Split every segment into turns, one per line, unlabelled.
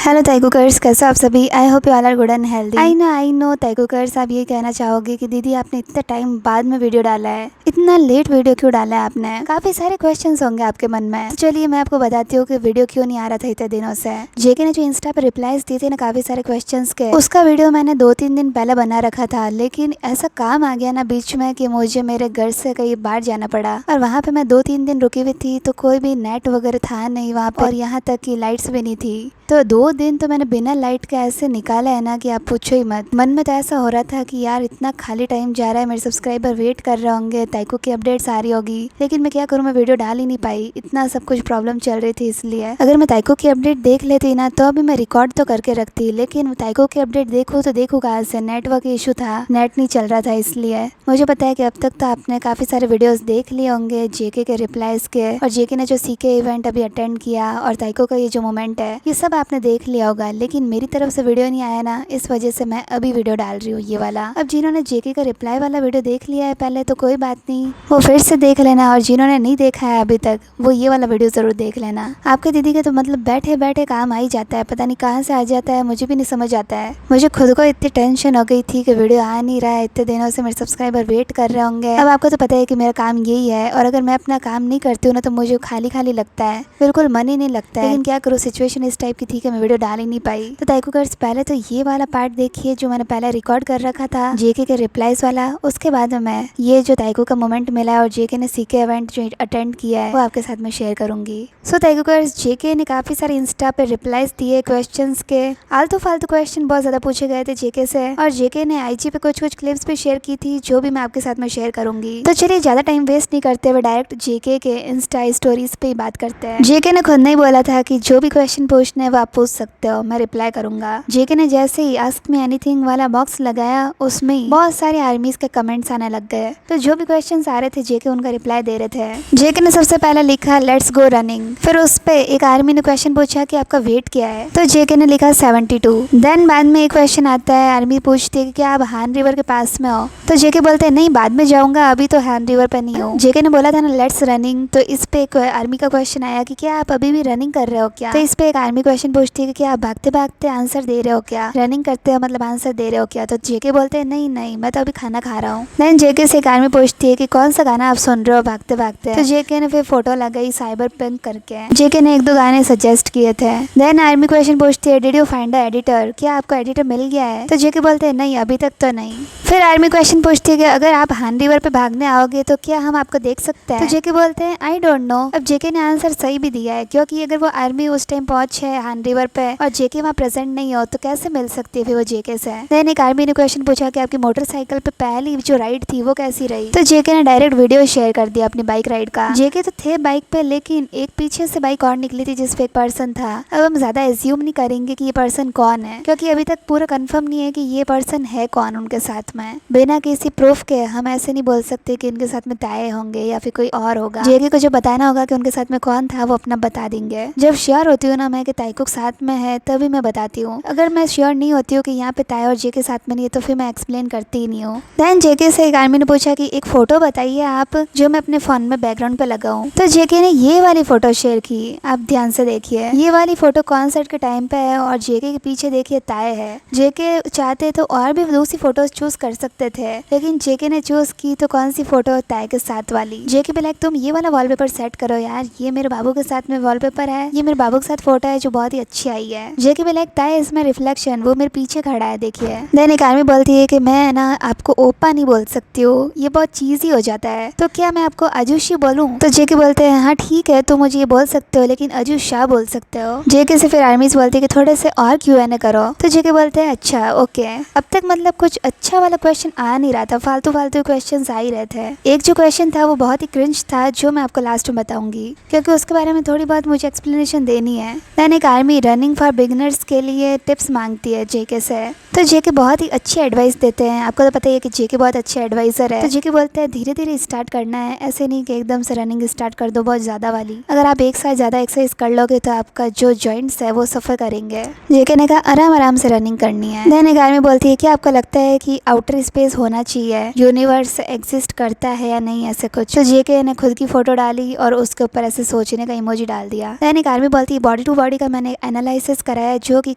Hello ताइकुकर्स, कैसे हो आप सभी। I hope you all are good and healthy. I know ताइकुकर्स, आप ये कहना चाहोगे कि दीदी आपने इतने टाइम बाद में वीडियो डाला है, इतना लेट वीडियो क्यों डाला है आपने। काफी सारे क्वेश्चंस होंगे आपके मन में, तो चलिए मैं आपको बताती हूँ कि वीडियो क्यों नहीं आ रहा था इतने दिनों से। जेके ने जो इंस्टा पे रिप्लाईज दिए थे ना काफी सारे क्वेश्चंस के, उसका वीडियो मैंने 2-3 दिन पहले बना रखा था, लेकिन ऐसा काम आ गया ना बीच में कि मुझे मेरे घर से कहीं बाहर जाना पड़ा और वहाँ पे मैं 2-3 दिन रुकी हुई थी, तो कोई भी नेट वगैरह था नहीं वहाँ पे और यहाँ तक की लाइट्स भी नहीं थी। तो 2 दिन तो मैंने बिना लाइट के ऐसे निकाला है ना कि आप पूछो ही मत। मन में तो ऐसा हो रहा था कि यार इतना खाली टाइम जा रहा है, मेरे सब्सक्राइबर वेट कर रहे होंगे, ताइको की अपडेट्स आ रही होगी, लेकिन मैं क्या करूँ, मैं वीडियो डाल ही नहीं पाई, इतना सब कुछ प्रॉब्लम चल रही थी। इसलिए अगर मैं ताइको की अपडेट देख लेती ना तो अभी मैं रिकॉर्ड तो करके रखती, लेकिन ताइको की अपडेट देखूँ तो देखूँ कहाँ से, नेटवर्क इशू था, नेट नहीं चल रहा था। इसलिए मुझे पता है कि अब तक तो आपने काफी सारे वीडियोस देख लिए होंगे जेके के रिप्लाईज के, और जेके ने जो सीके इवेंट अभी अटेंड किया और ताइको का ये जो मोमेंट है ये सब आपने देख लिया होगा, लेकिन मेरी तरफ से वीडियो नहीं आया ना, इस वजह से मैं अभी वीडियो डाल रही हूँ ये वाला। अब जिन्होंने जेके का रिप्लाई वाला वीडियो देख लिया है पहले तो कोई बात नहीं, वो फिर से देख लेना, और जिन्होंने नहीं देखा है अभी तक वो ये वाला वीडियो जरूर देख लेना। आपके दीदी के तो मतलब बैठे बैठे काम आ ही जाता है, पता नहीं कहाँ से आ जाता है, मुझे भी नहीं समझ आता है। मुझे खुद को इतनी टेंशन हो गई थी कि वीडियो आ नहीं रहा है, इतने दिनों से मेरे सब्सक्राइबर वेट कर रहे होंगे। अब आपको तो पता है कि मेरा काम यही है, और अगर मैं अपना काम नहीं करती हूँ ना तो मुझे खाली खाली लगता है, बिल्कुल मन ही नहीं लगता है। लेकिन क्या करूँ, सिचुएशन इस टाइप की थी कि मैं वीडियो डाल ही नहीं पाई। तो ताइकुकर्स पहले तो ये वाला पार्ट देखिए जो मैंने पहले रिकॉर्ड कर रखा था जेके के रिप्लाईज वाला, उसके बाद में मैं ये जो ताइको का मोमेंट मिला है और जेके ने सीके इवेंट जो अटेंड किया है वो आपके साथ में शेयर करूंगी। सो ताइकुकर्स, जेके ने काफी सारे इंस्टा पे रिप्लाईज दिए क्वेश्चंस के, आलतू फालतू क्वेश्चन बहुत ज्यादा पूछे गए थे जेके से, और जेके ने आईजी पे कुछ क्लिप्स भी शेयर की थी जो भी मैं आपके साथ में शेयर करूंगी। तो चलिए ज्यादा टाइम वेस्ट नहीं करते हुए डायरेक्ट जेके के इंस्टा स्टोरीज पे ही बात करते हैं। जेके ने खुद नहीं बोला था कि जो भी क्वेश्चन पूछने हैं वो आप पूछ सकते हो, मैं रिप्लाई करूंगा। जेके ने जैसे ही आस्क मी एनीथिंग वाला बॉक्स लगाया उसमें ही बहुत सारे आर्मीज के कमेंट्स आने लग गए, तो जो भी क्वेश्चंस आ रहे थे जेके उनका रिप्लाई दे रहे थे। जेके ने सबसे पहले लिखा लेट्स गो रनिंग, फिर उस पे एक आर्मी ने क्वेश्चन पूछा कि आपका वेट क्या है, तो जेके ने लिखा 72। देन बाद में एक क्वेश्चन आता है, आर्मी पूछती है कि क्या आप हान रिवर के पास में हो, तो जेके बोलते हैं नहीं बाद में जाऊंगा, अभी तो हान रिवर पे नहीं हूँ। जेके ने बोला था ना लेट्स रनिंग, तो इस पे एक आर्मी का क्वेश्चन आया कि क्या आप अभी भी रनिंग कर रहे हो क्या, तो इस पे एक आर्मी क्वेश्चन पूछती है कि क्या आप भागते भागते आंसर दे रहे हो क्या, रनिंग करते हो मतलब आंसर दे रहे हो क्या, तो जेके बोलते हैं नहीं नहीं मैं तो अभी खाना खा रहा हूँ। देन जेके से एक आर्मी पूछती है कि कौन सा गाना आप सुन रहे हो भागते भागते, तो जेके ने फिर फोटो लगाई साइबर पंक करके, जेके ने 1-2 गाने सजेस्ट किए थे। देन आर्मी क्वेश्चन पूछती है did you find a editor, क्या आपको एडिटर मिल गया है, तो जेके बोलते हैं नहीं अभी तक तो नहीं। फिर आर्मी क्वेश्चन पूछती है कि अगर आप हान रिवर पे भागने आओगे तो क्या हम आपको देख सकते हैं, तो जेके बोलते हैं आई डोंट नो। अब जेके ने आंसर सही भी दिया है, क्योंकि अगर वो आर्मी उस टाइम पहुंचे हान रिवर पे और जेके वहाँ प्रेजेंट नहीं हो तो कैसे मिल सकती है फिर वो जेके से। देन एक आर्मी ने क्वेश्चन पूछा कि आपकी मोटरसाइकिल पे पहली जो राइड थी वो कैसी रही, तो जेके ने डायरेक्ट वीडियो शेयर कर दिया अपनी बाइक राइड का। जेके तो थे बाइक पे, लेकिन एक पीछे से बाइक और निकली थी जिसपे एक पर्सन था। अब हम ज्यादा एज्यूम नहीं करेंगे कि ये पर्सन कौन है, क्योंकि अभी तक पूरा कंफर्म नहीं है कि ये पर्सन है कौन उनके साथ में। बिना किसी प्रूफ के हम ऐसे नहीं बोल सकते कि इनके साथ में ताए होंगे या फिर कोई और होगा। जेके को जो बताना होगा कि उनके साथ में कौन था वो अपना बता देंगे। जब श्योर होती हूँ ना मैं कि ताइको साथ में है तभी मैं बताती हूँ, अगर मैं श्योर नहीं होती हूँ कि यहाँ पे ताए और जेके साथ में नहीं है तो फिर मैं एक्सप्लेन करती ही नहीं हूँ। देन जेके से एक आर्मी ने पूछा कि एक फोटो बताइए आप जो मैं अपने फोन में बैकग्राउंड पे लगाऊं, तो जेके ने ये वाली फोटो शेयर की। आप ध्यान से देखिए, ये वाली फोटो कॉन्सर्ट के टाइम पे है और जेके के पीछे देखिए ताए है। जेके चाहते तो और भी दूसरी फोटोज चूज कर सकते थे, लेकिन जेके ने चूज की तो कौन सी फोटो, ताए के साथ वाली। जेके पे लाइक तुम ये वाला वॉलपेपर सेट करो यार, ये मेरे बाबू के साथ में वॉलपेपर है, ये मेरे बाबू के साथ फोटो है जो बहुत ही अच्छी आई है। जेके पे लाइक ताए इसमें रिफ्लेक्शन, वो मेरे पीछे खड़ा है देखिए। देन एक आर्मी बोलती है कि मैं ना आपको ओपा नहीं बोल सकती हूँ, ये बहुत चीजी हो जाता है, तो क्या मैं आपको अजुशी बोलूं, तो जेके बोलते हैं हाँ ठीक है तो मुझे ये बोल सकते हो लेकिन अजू शाह बोल सकते हो। जेके से फिर आर्मीज बोलती है कि थोड़े से और Q&A करो, तो जेके बोलते हैं अच्छा ओके। अब तक मतलब कुछ अच्छा वाला क्वेश्चन आ नहीं रहा था, फालतू फालतू क्वेश्चन आ ही रहे थे। एक जो क्वेश्चन था वो बहुत ही क्रिंज था जो मैं आपको लास्ट में बताऊंगी, क्योंकि उसके बारे में थोड़ी बहुत मुझे एक्सप्लेनेशन देनी है। देन एक आर्मी रनिंग फॉर बिगिनर्स के लिए टिप्स मांगती है जेके से, तो जेके बहुत ही अच्छी एडवाइस देते हैं। आपको तो पता ही है कि जेके बहुत अच्छे एडवाइजर है, तो जेके बोलते हैं धीरे धीरे स्टार्ट करना है, ऐसे नहीं कि एकदम से रनिंग स्टार्ट कर दो बहुत ज्यादा वाली। अगर आप एक साथ ज्यादा एक्सरसाइज कर लोगे तो आपका जो जॉइंट्स है वो सफर करेंगे। जेके ने कहा आराम आराम से रनिंग करनी है। देन एक आर्मी बोलती है कि आपको लगता है कि आउटर स्पेस होना चाहिए, यूनिवर्स एग्जिस्ट करता है या नहीं, ऐसे कुछ। तो जेके ने खुद की फोटो डाली और उसके ऊपर ऐसे सोचने का इमोजी डाल दिया। देन एक आर्मी बोलती है बॉडी टू बॉडी का मैंने ने एनालिसिस कराया जो कि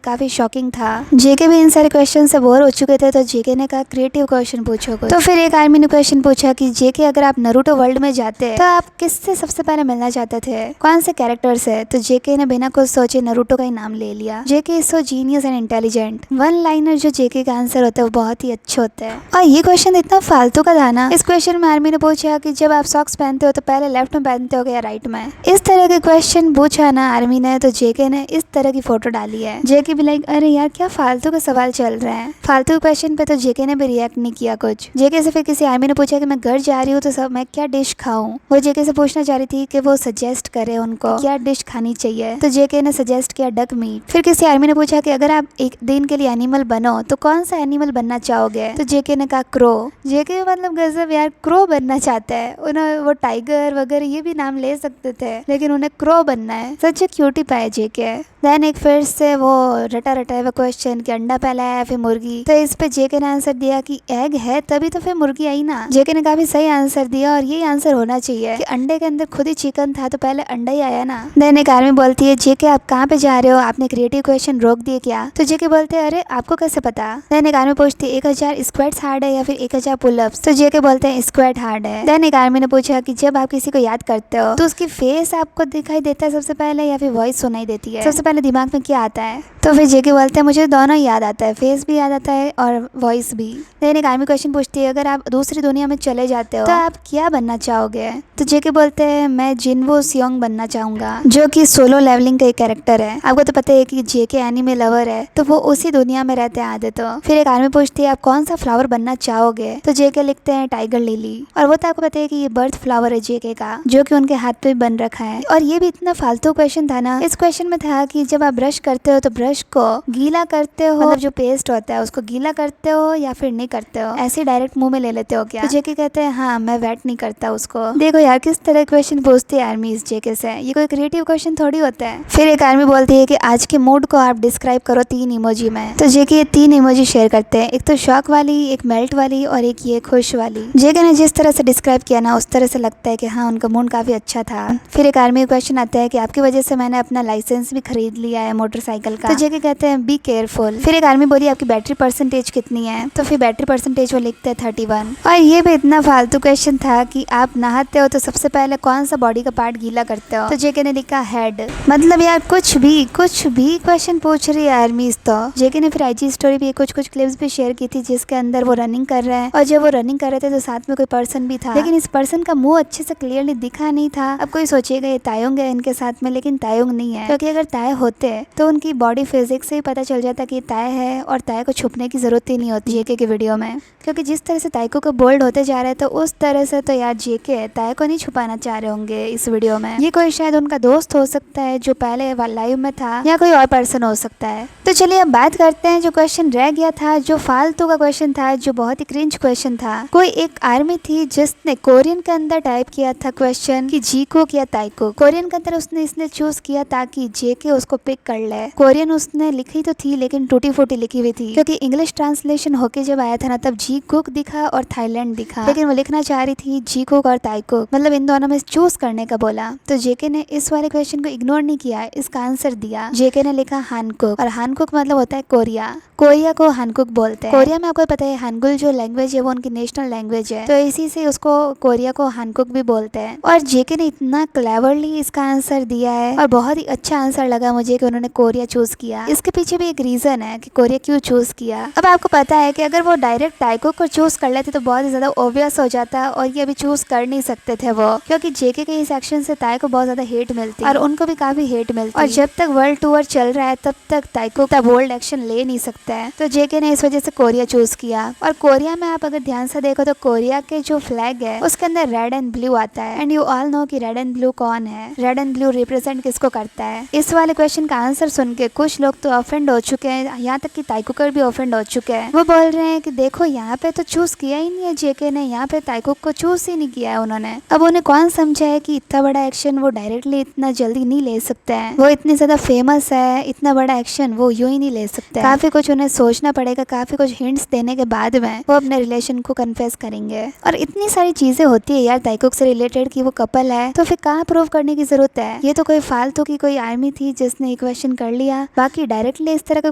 काफी शॉकिंग था। जेके भी इन सारे क्वेश्चन से बोर हो चुके थे तो जेके ने कहा क्रिएटिव क्वेश्चन पूछो कुछ। तो फिर एक आर्मी ने क्वेश्चन पूछा कि जेके अगर आप नारुतो वर्ल्ड में जाते तो आप किससे सबसे पहले मिलना चाहते थे, कौन से कैरेक्टर से। तो जेके ने बिना कुछ सोचे नारुतो का ही नाम ले लिया। JK is so genius and intelligent. One liner जो जेके का आंसर होता है वो बहुत ही अच्छे होते हैं। और ये क्वेश्चन इतना फालतू का था ना। इस क्वेश्चन में आर्मी ने पूछा कि जब आप सॉक्स पहनते हो तो पहले लेफ्ट में पहनते हो या राइट में। इस तरह के क्वेश्चन पूछा ना आर्मी ने तो जेके ने इस तरह की फोटो डाली है। जेके भी लाइक अरे यार क्या फालतू का सवाल चल रहे हैं। फालतू क्वेश्चन पे तो जेके ने भी रिएक्ट नहीं किया कुछ। जेके से फिर किसी आर्मी ने पूछा कि मैं घर जा रही हूँ तो सब मैं क्या डिश खाऊं। वो जेके से पूछना चाह रही थी कि वो सजेस्ट करे उनको क्या डिश खानी चाहिए। तो जेके ने सजेस्ट किया डक मीट। फिर किसी आर्मी ने पूछा कि अगर आप एक दिन के लिए एनिमल बनो तो कौन सा एनिमल बनना चाहोगे। तो जेके ने कहा क्रो। जेके मतलब गजब यार, क्रो बनना चाहता है। उन्हें वो टाइगर वगैरह ये भी नाम ले सकते थे लेकिन उन्हें क्रो बनना है। सच क्यूटी पाए जेके। देन एक फिर से वो रटा रटाया हुआ क्वेश्चन कि अंडा पहला है फिर मुर्गी। तो इस पे जेके ने आंसर दिया कि एग है तभी तो फिर मुर्गी आई ना। जेके ने काफी सही आंसर दिया और यही आंसर होना चाहिए कि अंडे के अंदर खुद ही चिकन था तो पहले अंडा ही आया ना। देन एक आर्मी बोलती है जेके आप कहाँ पे जा रहे हो, आपने क्रिएटिव क्वेश्चन रोक दिए क्या। तो जेके बोलते हैं अरे आपको कैसे पता। देन एक आर्मी पूछती है 1000 स्क्वाट्स हार्ड है या फिर 1000 पुलअप्स। तो जेके बोलते हैं स्क्वाट हार्ड है। देन एक आर्मी ने पूछा कि जब आप किसी को याद करते हो तो उसकी फेस आपको दिखाई देता है सबसे पहले या फिर वॉइस सुनाई देती है, सबसे पहले दिमाग में क्या आता है। तो फिर जेके बोलते हैं मुझे दोनों याद आता है, फेस भी याद आता है और वॉइस भी। देन एक आर्मी क्वेश्चन पूछती है अगर आप दूसरी दुनिया में चले जाते हो तो आप क्या बनना चाहोगे। तो जेके बोलते हैं मैं जिनवो सियोंग बनना चाहूंगा जो कि सोलो लेवलिंग का एक कैरेक्टर है। आपको तो पता है कि जेके एनीमे लवर है तो वो उसी दुनिया में रहते हैं आधे। तो फिर एक आर्मी पूछती है आप कौन सा फ्लावर बनना चाहोगे। तो जेके लिखते हैं टाइगर लिली। और वो तो आपको पता है कि ये बर्थ फ्लावर है जेके का जो कि उनके हाथ पे बन रखा है। और ये भी इतना फालतू क्वेश्चन था ना। इस क्वेश्चन में था कि जब आप ब्रश करते हो तो ब्रश को गीला करते हो, मतलब जो पेस्ट होता है उसको गीला करते हो या फिर नहीं करते हो, ऐसे डायरेक्ट मुंह में ले लेते हो क्या। तो जेके कहते हैं हाँ मैं वेट नहीं करता उसको। देखो यार किस तरह क्वेश्चन पूछती है आर्मी इस जेके से, ये कोई क्रिएटिव क्वेश्चन थोड़ी होता है। फिर एक आर्मी बोलती है कि आज के मूड को आप डिस्क्राइब करो 3 इमोजी में। तो जेके ये 3 इमोजी शेयर करते हैं, एक तो शॉक वाली, एक मेल्ट वाली और एक ये खुश वाली। जेके ने जिस तरह से डिस्क्राइब किया ना उस तरह से लगता है कि हाँ उनका मूड काफी अच्छा था। फिर एक आर्मी क्वेश्चन आता है कि आपकी वजह से मैंने अपना लाइसेंस भी खरीद लिया है मोटरसाइकिल का। तो जेके कहते हैं बी केयरफुल। फिर एक आर्मी बोली आपकी बैटरी परसेंटेज कितनी है। तो फिर बैटरी परसेंटेज वो लिखते हैं 31। और ये भी इतना फालतू क्वेश्चन था कि आप नहाते हो तो सबसे पहले कौन सा बॉडी का पार्ट गीला करते हो। तो जेके ने लिखा हेड। मतलब यार कुछ भी क्वेश्चन पूछ रही है आर्मीज। तो जेके ने फिर आईजी स्टोरी भी कुछ क्लिप्स भी शेयर की थी जिसके अंदर वो रनिंग कर रहे हैं और जब वो रनिंग कर रहे थे तो साथ में कोई पर्सन भी था लेकिन इस पर्सन का मुंह अच्छे से क्लियरली दिखा नहीं था। अब कोई सोचेगा ये तायुंग है इनके साथ में, लेकिन तायुंग नहीं है क्योंकि अगर ताय होते तो उनकी बॉडी फिजिक्स से ही पता चल जाता कि ताय है और ताय को छुपने की जरूरत ही नहीं होती जेके के वीडियो में। क्योंकि जिस तरह से ताइको को बोल्ड होते जा रहे हैं तो उस तरह से तो यार जेके ताय को नहीं छुपाना चाह रहे होंगे इस वीडियो में। ये कोई शायद उनका दोस्त हो सकता है जो पहले लाइव में था या कोई और पर्सन हो सकता है। तो चलिए अब बात करते हैं जो क्वेश्चन रह गया था, जो फालतू का क्वेश्चन था, जो बहुत ही क्रिंज क्वेश्चन था। कोई एक आर्मी थी जिसने कोरियन के अंदर टाइप किया था क्वेश्चन कि जीकुक या ताइकुक। कोरियन के अंदर उसने इसने चूज किया ताकि जेके उसको पिक कर ले। कोरियन उसने लिखी तो थी लेकिन टूटी फूटी लिखी हुई थी क्योंकि इंग्लिश ट्रांसलेशन होके जब आया था ना तब जीकुक दिखा और थाईलैंड दिखा, लेकिन वो लिखना चाह रही थी जीकुक और ताइकुक, मतलब इन दोनों में चूज करने का बोला। तो जेके ने इस वाले क्वेश्चन को इग्नोर नहीं किया, इसका आंसर दिया। जेके ने लिखा हानकुक और हानकुक मतलब होता है कोरिया। कोरिया को हानकुक बोलते हैं। कोरिया में आपको पता है हानगुल जो लैंग्वेज है वो उनकी नेशनल लैंग्वेज है, तो इसी से उसको कोरिया को हानकुक भी बोलते हैं। और जेके ने इतना क्लेवरली इसका आंसर दिया है और बहुत ही अच्छा आंसर लगा मुझे कि उन्होंने कोरिया चूज किया। इसके पीछे भी एक रीजन है कि कोरिया क्यों चूज किया। अब आपको पता है कि अगर वो डायरेक्ट ताइकुक को चूज कर लेते तो बहुत ही ज्यादा ऑब्वियस हो जाता और ये अभी चूज कर नहीं सकते थे वो, क्योंकि जेके के इस एक्शन से ताई को बहुत ज्यादा हेट मिलती और उनको भी काफी हेट मिलती और जब तक वर्ल्ड टूर चल रहा है तब तक ताइकुक बोल्ड एक्शन ले नहीं सकता है। तो जेके ने इस वजह से कोरिया चूज किया। और कोरिया में आप अगर ध्यान से देखो तो कोरिया के जो फ्लैग है उसके अंदर रेड एंड ब्लू आता है एंड यू ऑल नो कि रेड एंड ब्लू कौन है, रेड एंड ब्लू रिप्रेजेंट किसको करता है। इस वाले क्वेश्चन का आंसर सुन के कुछ लोग तो ऑफेंड हो चुके हैं, यहाँ तक कि ताइकुकर भी ऑफेंड हो चुके हैं। वो बोल रहे हैं कि देखो यहाँ पे तो चूज किया ही नहीं है जेके ने, यहाँ पे ताइकुक को चूज ही नहीं किया है उन्होंने। अब उन्हें कौन समझा है कि इतना बड़ा एक्शन वो डायरेक्टली इतना जल्दी नहीं ले सकते हैं, वो इतनी ज्यादा फेमस है, इतना बड़ा एक्शन वो यूं ही नहीं ले सकते। काफी कुछ उन्हें उन्हें सोचना पड़ेगा, काफी कुछ हिंट्स देने के बाद में वो अपने रिलेशन को कन्फेस करेंगे। और इतनी सारी चीजें होती है यार ताइकुक से रिलेटेड कि वो कपल है, तो फिर कहाँ प्रूव करने की जरूरत है। ये तो कोई फालतू की कोई आर्मी थी जिसने ये क्वेश्चन कर लिया, बाकी डायरेक्टली इस तरह का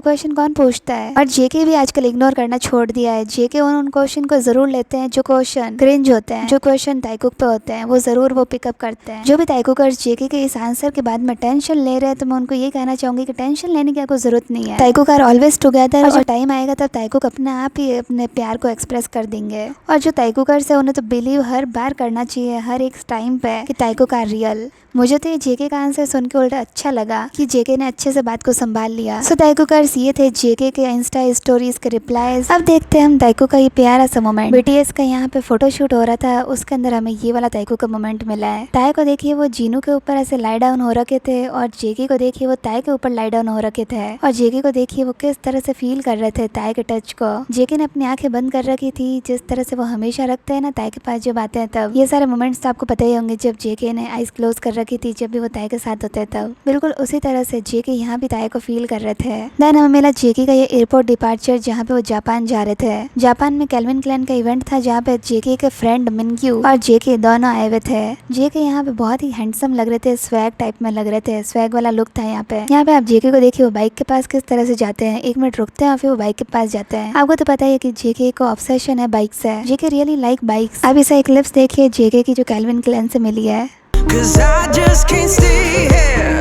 क्वेश्चन कौन पूछता है। और जेके भी आजकल इग्नोर करना छोड़ दिया है। जेके उन क्वेश्चन को जरूर लेते हैं जो क्वेश्चन क्रिंज होते हैं, जो क्वेश्चन ताइकुक पे होते हैं, वो जरूर वो पिकअप करते हैं। जो भी ताइकुकर्स जेके के इस आंसर के बाद में टेंशन ले रहे हैं, तो मैं उनको ये कहना चाहूंगी कि टेंशन लेने की आपको जरूरत नहीं है। ताइकुक आर ऑलवेज टुगेदर, और जब टाइम आएगा तब ताइकुक अपने आप ही अपने प्यार को एक्सप्रेस कर देंगे। और जो ताइकुकर्स है उन्हें तो बिलीव हर बार करना चाहिए, हर एक टाइम पे, कि ताइकुक आर रियल। मुझे तो ये जेके का आंसर सुन के उल्टा अच्छा लगा कि जेके ने अच्छे से बात को संभाल लिया। सो ताइकुकर्स ये थे जेके के इंस्टा स्टोरीज के रिप्लाईज। अब देखते हैं हम ताइकुक का ये प्यारा सा मोमेंट। बीटीएस का यहाँ पे फोटोशूट हो रहा था, उसके अंदर हमें ये वाला ताइकुक का मोमेंट मिला है। ताई को देखिए वो जीनू के ऊपर ऐसे लाई डाउन हो रखे थे, और जेके को देखिए वो ताई के ऊपर लाई डाउन हो रखे थे। और जेके को देखिए वो किस तरह से फील कर रहे थे ताई के टच को। जेके ने अपनी आंखें बंद कर रखी थी, जिस तरह से वो हमेशा रखते हैं ना ताई के पास जब आते हैं तब। ये सारे मोमेंट्स तो आपको पता ही होंगे, जब जेके ने आईज क्लोज कर रखी थी जब भी वो ताई के साथ होते तब। बिल्कुल उसी तरह से जेके यहाँ भी ताई को फील कर रहे थे। देन हमें मिला जेके का ये एयरपोर्ट डिपार्चर, जहाँ पे वो जापान जा रहे थे। जापान में कैल्विन क्लैन का इवेंट था, जहाँ पे जेके के फ्रेंड मिनग्यू और जेके दोनों आए हुए थे। जेके यहाँ पे बहुत ही हैंडसम लग रहे थे, स्वैग टाइप में लग रहे थे, स्वैग वाला लुक था यहाँ पे। यहाँ पे आप जेके को देखिए वो बाइक के पास किस तरह से जाते हैं, 1 मिनट रुकते हैं और फिर वो बाइक के पास जाते हैं। आपको तो पता ही है कि जेके को ऑब्सेशन है बाइक से। जेके रियली लाइक बाइक्स। अब इसे क्लिप्स देखिए जेके की जो कैल्विन क्लैन से मिली है। 'Cause I just can't stay here,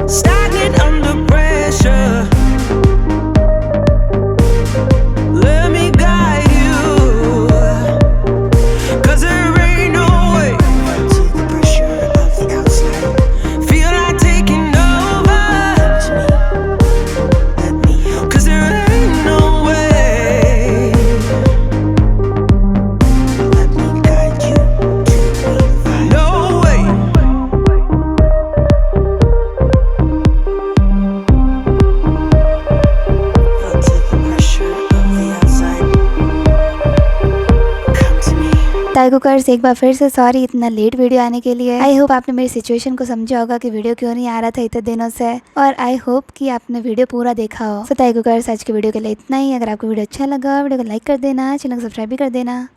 stagnant under pressure. Let me guide you, 'cause there ain't no way to the pressure of the outside. Feel like taking over, 'cause there ain't no way. Let me guide you to me. No way. ताइकुकर्स एक बार फिर से sorry इतना late video आने के लिए। I hope आपने मेरी situation को समझा होगा कि वीडियो क्यों नहीं आ रहा था इतने दिनों से, और आई होप कि आपने वीडियो पूरा देखा हो। सो ताइकुकर्स आज के वीडियो के लिए इतना ही। अगर आपको वीडियो अच्छा लगा वीडियो को लाइक कर देना, चैनल को सब्सक्राइब भी कर देना।